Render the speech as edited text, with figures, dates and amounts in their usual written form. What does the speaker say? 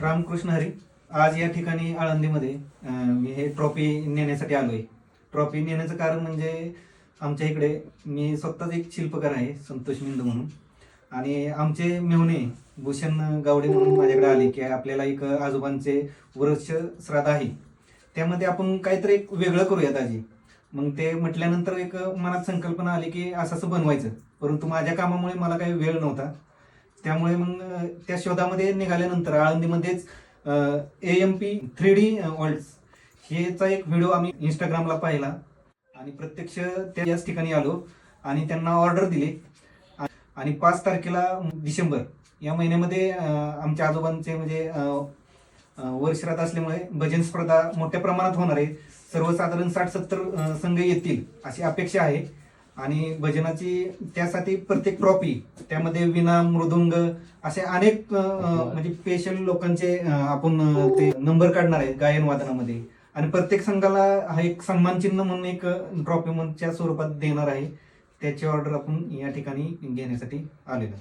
रामकृष्ण हरी. आज या ठिकाणी आळंदीमध्ये मी हे ट्रॉफी नेण्यासाठी आलोय. ट्रॉफी नेण्याचं कारण म्हणजे आमच्या इकडे मी स्वतःच एक शिल्पकार आहे, संतोष मिंद म्हणून. आणि आमचे मेहुणे भूषण गावडे म्हणून माझ्याकडे आले की आपल्याला एक आजोबांचे वर्ष श्राद्ध आहे, त्यामध्ये आपण काहीतरी एक वेगळं करूया दाजी. मग ते म्हटल्यानंतर एक मनात संकल्पना आली की असं असं बनवायचं. परंतु माझ्या कामामुळे मला काही वेळ नव्हता. त्यामुळे मग त्या शोधामध्ये निघाल्यानंतर आळंदीमध्येच AMP 3D वर्ल्ड्स हेचा एक व्हिडिओ आम्ही इंस्टाग्रामला पाहिला आणि प्रत्यक्ष त्याच ठिकाणी आलो आणि त्यांना ऑर्डर दिली. आणि 5 तारखेला डिसेंबर या महिन्यामध्ये आमच्या आजोबांचे म्हणजे वर्षरात असल्यामुळे भजन स्पर्धा मोठ्या प्रमाणात होणार आहे. सर्वसाधारण 60-70 संघ येतील अशी अपेक्षा आहे. आणि भजनाची त्यासाठी प्रत्येक ट्रॉफी, त्यामध्ये विना मृदुंग असे अनेक म्हणजे स्पेशल लोकांचे आपण ते नंबर काढणार आहे गायन वादनामध्ये. आणि प्रत्येक संघाला हा एक सन्मान चिन्ह म्हणून एक ट्रॉफी च्या स्वरूपात देणार आहे. त्याची ऑर्डर आपण या ठिकाणी घेण्यासाठी आलेलो.